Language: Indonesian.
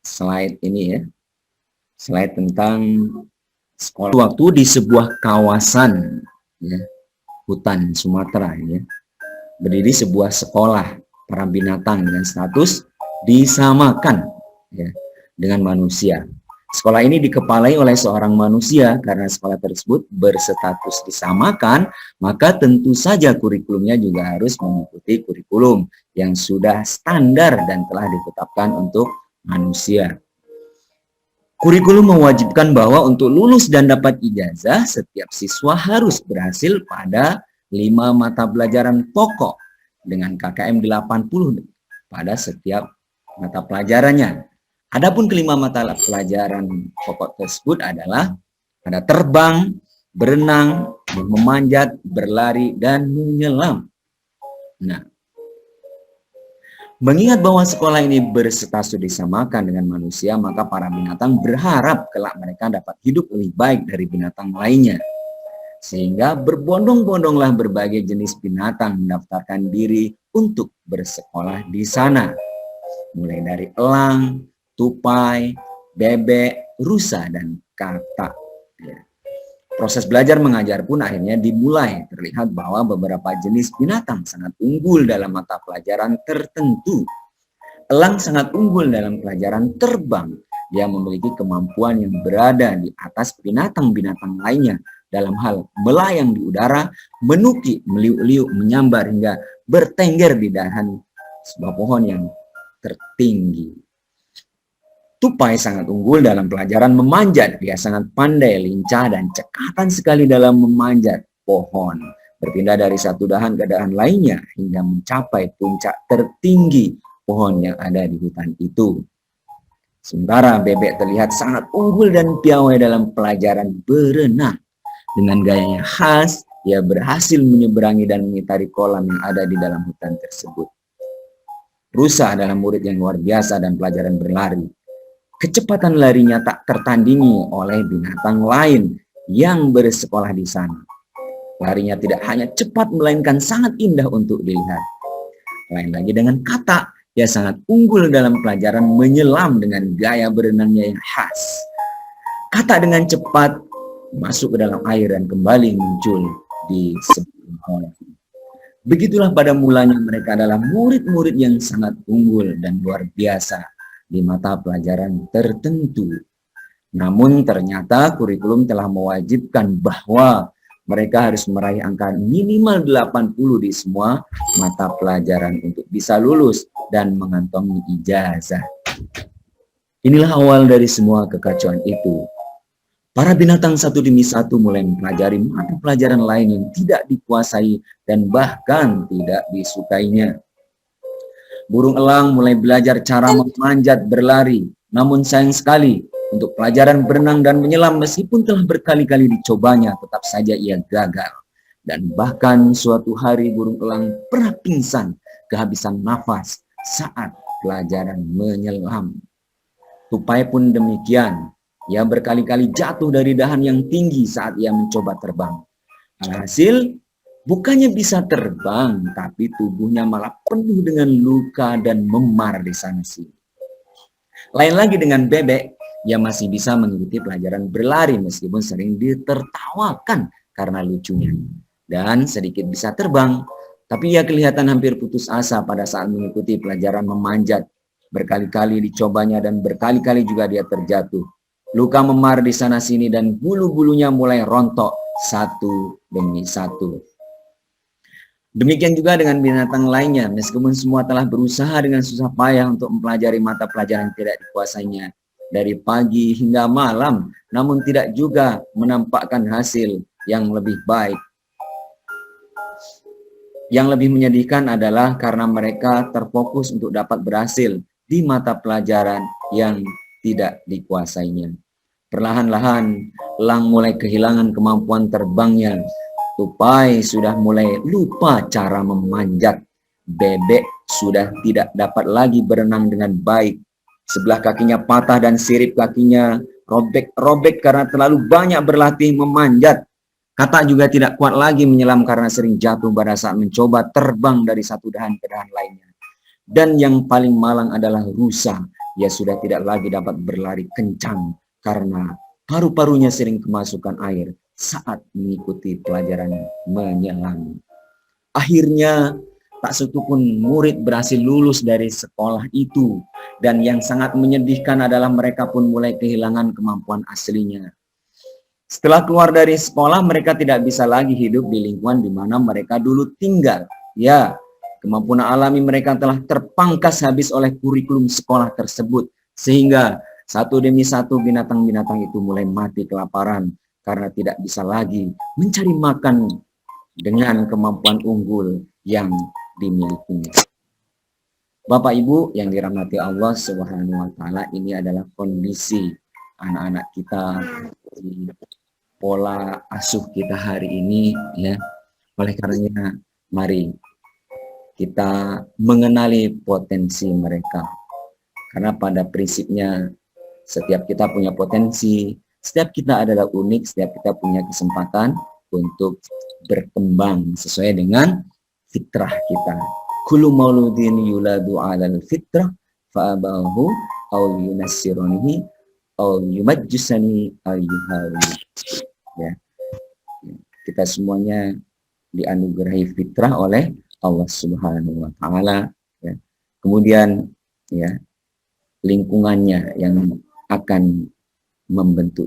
slide ini ya. Slide tentang sekolah. Waktu di sebuah kawasan ya, hutan Sumatera ya, berdiri sebuah sekolah para binatang dengan status disamakan ya, dengan manusia. Sekolah ini dikepalai oleh seorang manusia. Karena sekolah tersebut berstatus disamakan, maka tentu saja kurikulumnya juga harus mengikuti kurikulum yang sudah standar dan telah ditetapkan untuk manusia. Kurikulum mewajibkan bahwa untuk lulus dan dapat ijazah, setiap siswa harus berhasil pada 5 mata pelajaran pokok dengan KKM 80 pada setiap mata pelajarannya. Adapun kelima mata pelajaran pokok tersebut adalah ada terbang, berenang, memanjat, berlari, dan menyelam. Nah, mengingat bahwa sekolah ini berstatus disamakan dengan manusia, maka para binatang berharap kelak mereka dapat hidup lebih baik dari binatang lainnya. Sehingga berbondong-bondonglah berbagai jenis binatang mendaftarkan diri untuk bersekolah di sana. Mulai dari elang, tupai, bebek, rusa, dan katak. Ya. Proses belajar mengajar pun akhirnya dimulai. Terlihat bahwa beberapa jenis binatang sangat unggul dalam mata pelajaran tertentu. Elang sangat unggul dalam pelajaran terbang. Dia memiliki kemampuan yang berada di atas binatang-binatang lainnya dalam hal melayang di udara, menuki, meliuk-liuk, menyambar, hingga bertengger di dahan sebuah pohon yang tertinggi. Tupai sangat unggul dalam pelajaran memanjat. Dia sangat pandai, lincah, dan cekatan sekali dalam memanjat pohon. Berpindah dari satu dahan ke dahan lainnya hingga mencapai puncak tertinggi pohon yang ada di hutan itu. Sementara bebek terlihat sangat unggul dan piawai dalam pelajaran berenang. Dengan gayanya khas, dia berhasil menyeberangi dan mengitari kolam yang ada di dalam hutan tersebut. Rusa adalah murid yang luar biasa dan pelajaran berlari. Kecepatan larinya tak tertandingi oleh binatang lain yang bersekolah di sana. Larinya tidak hanya cepat, melainkan sangat indah untuk dilihat. Lain lagi dengan katak, dia sangat unggul dalam pelajaran menyelam dengan gaya berenangnya yang khas. Katak dengan cepat masuk ke dalam air dan kembali muncul di sebuah kolam. Begitulah pada mulanya mereka adalah murid-murid yang sangat unggul dan luar biasa di mata pelajaran tertentu. Namun ternyata kurikulum telah mewajibkan bahwa mereka harus meraih angka minimal 80 di semua mata pelajaran untuk bisa lulus dan mengantongi ijazah. Inilah awal dari semua kekacauan itu. Para binatang satu demi satu mulai mempelajari mata pelajaran lain yang tidak dikuasai dan bahkan tidak disukainya. Burung elang mulai belajar cara memanjat, berlari. Namun sayang sekali, untuk pelajaran berenang dan menyelam meskipun telah berkali-kali dicobanya, tetap saja ia gagal. Dan bahkan suatu hari burung elang pernah pingsan, kehabisan nafas saat pelajaran menyelam. Tupai pun demikian. Ia berkali-kali jatuh dari dahan yang tinggi saat ia mencoba terbang. Alhasil, bukannya bisa terbang, tapi tubuhnya malah penuh dengan luka dan memar di sana sini. Lain lagi dengan bebek, ia masih bisa mengikuti pelajaran berlari meskipun sering ditertawakan karena lucunya. Dan sedikit bisa terbang, tapi ia kelihatan hampir putus asa pada saat mengikuti pelajaran memanjat. Berkali-kali dicobanya dan berkali-kali juga dia terjatuh. Luka memar di sana sini dan bulu-bulunya mulai rontok satu demi satu. Demikian juga dengan binatang lainnya, meskipun semua telah berusaha dengan susah payah untuk mempelajari mata pelajaran yang tidak dikuasainya dari pagi hingga malam, namun tidak juga menampakkan hasil yang lebih baik. Yang lebih menyedihkan adalah karena mereka terfokus untuk dapat berhasil di mata pelajaran yang tidak dikuasainya. Perlahan-lahan, elang mulai kehilangan kemampuan terbangnya. Tupai sudah mulai lupa cara memanjat. Bebek sudah tidak dapat lagi berenang dengan baik. Sebelah kakinya patah dan sirip kakinya robek-robek karena terlalu banyak berlatih memanjat. Katak juga tidak kuat lagi menyelam karena sering jatuh pada saat mencoba terbang dari satu dahan ke dahan lainnya. Dan yang paling malang adalah rusa. ia sudah tidak lagi dapat berlari kencang karena paru-parunya sering kemasukan air saat mengikuti pelajaran menyelam. Akhirnya tak satu pun murid berhasil lulus dari sekolah itu, dan yang sangat menyedihkan adalah mereka pun mulai kehilangan kemampuan aslinya. Setelah keluar dari sekolah, mereka tidak bisa lagi hidup di lingkungan di mana mereka dulu tinggal. Ya, kemampuan alami mereka telah terpangkas habis oleh kurikulum sekolah tersebut, sehingga satu demi satu binatang-binatang itu mulai mati kelaparan karena tidak bisa lagi mencari makan dengan kemampuan unggul yang dimilikinya. Bapak Ibu yang dirahmati Allah Subhanahu wa taala, ini adalah kondisi anak-anak kita, pola asuh kita hari ini ya. Oleh karenanya mari kita mengenali potensi mereka. Karena pada prinsipnya setiap kita punya potensi, setiap kita adalah unik, setiap kita punya kesempatan untuk berkembang sesuai dengan fitrah kita. Kullu mauludin yuladu 'alal fitrah fa'abahu aw yunassirunihi aw yumajjisani aw yuhawi. Ya. Kita semuanya dianugerahi fitrah oleh Allah Subhanahu wa taala ya. Kemudian ya lingkungannya yang akan membentuk